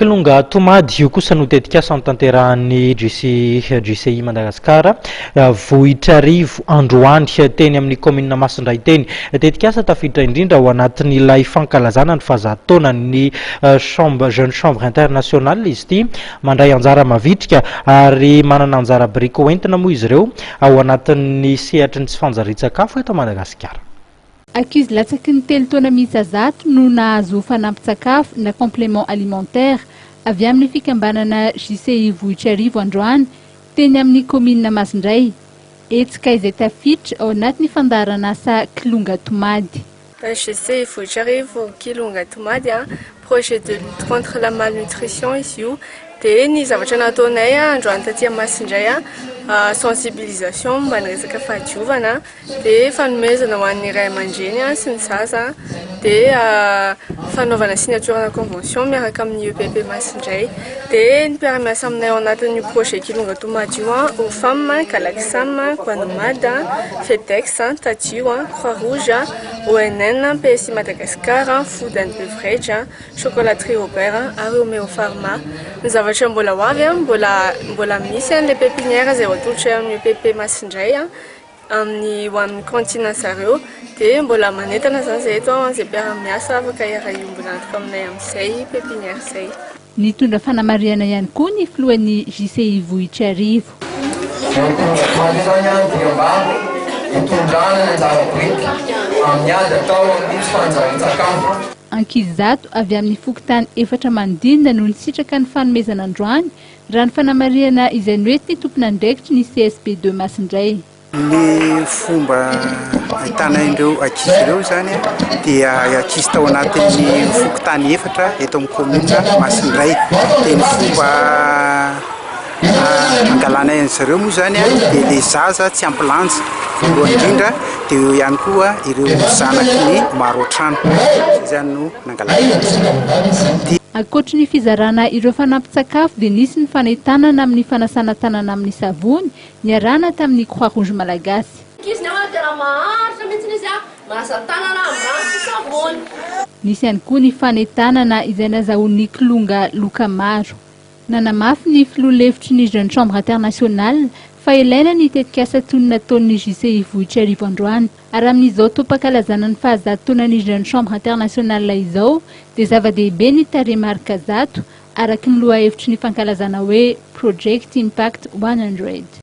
Kilonga tomady io kosa no tetikasa amin'ny tanterahan'ny GCI Madagasikara vohitra arivo androany teny amin'ny commune Masindray teny. Tetikasa tafiditra indrindra ao anatin'ilay fankalazana ny fahazatoanan'ny jeune chambre internationale izy ity, mandray anjara mavitrika ary manana anjara biriky hoentina moa izy ireo ao anatin'ny sehatry ny tsy fanjarian-tsakafo eto Madagasikara. Ankizy latsaky ny telo taona misazato no nahazo fanampin-tsakafo na complément alimentaire avy amin'ny fikambanana JCI vohitra arivo androany teny amin'ny commune Masindray. Etsika izay tafiditra ao anatin'ny fandaharana asa Kilonga Tomady. JCI vohitra arivo Kilonga Tomady, projet de lutte contre la malnutrition izy io. Dia ny zavatra nataonay androany taty Masindray sensibilisation mba ny resaka fahadiovana, dia fanomezana ho an'ny ray aman-dreny sy ny zaza, dia fanaovana signature na convention miaraka amin'ny EPP Masindray. Dia ny mpiara-miasa aminay ao anatin'ny projet Kilonga Tomady io OFAM, Galaxam, Guanomad, FEDEX, Tadio, Croix-Rouge, ONN, PSI Madagascar, Food and Beverage, Chocolaterie Robert ary Omeo Pharma. Ny zavatra mbola ho avy mbola misy le pépinière zay atolotra amin'ny EPP Masindray amin'ny ho amin'ny cantine zareo, dia mbola manentana zany zay eto zay mpiara-miasa afaka iara-iombona antoka aminay amin'izay pépinière zay. Nitondra fanamariana ihany koa ny filohan'ny JCI vohitra arivo. Ankizy zato avy amin'ny fokontany efatra mandinina no nisitraka ny fanomezana androany raha ny fanamariana izay noentiny tompon'andraikitry ny CSP2 Masindray. Ny fomba ahitana ireo ankizy ireo zany dia ankizy tao anatin'ny fokontany efatra eto amin'ny commune Masindray. Dia ny fomba angalana an'izareo moa zany dia le zaza tsy ampilanja voalohany indrindra, dia eo ihany koa ireo zanaky ny maro antrano, zany no nangalana. Ankoatra ny fizarana ireo fanampin-tsakafo dia nisy ny fanentanana amin'ny fanasana tanana amin'ny savony niarahana tamin'ny Croix-Rouge malagasy. Nisy ihany koa ny fanentanana izay nazahoan'ny Kilonga loka maro. Nanamafy ny filoha-hevitry ny jeune chambre internationale fa ilaina ny tetikasa toy ny nataon'ny JCI vohitra arivo androany. Ary amin'izao tompam-pahakalazana ny fahazatoanan'ny jeune chambre internationale izao dia zava-dehibe ny tarehimarika zato araky ny loha-hevitry ny fankalazana hoe Project Impact 100.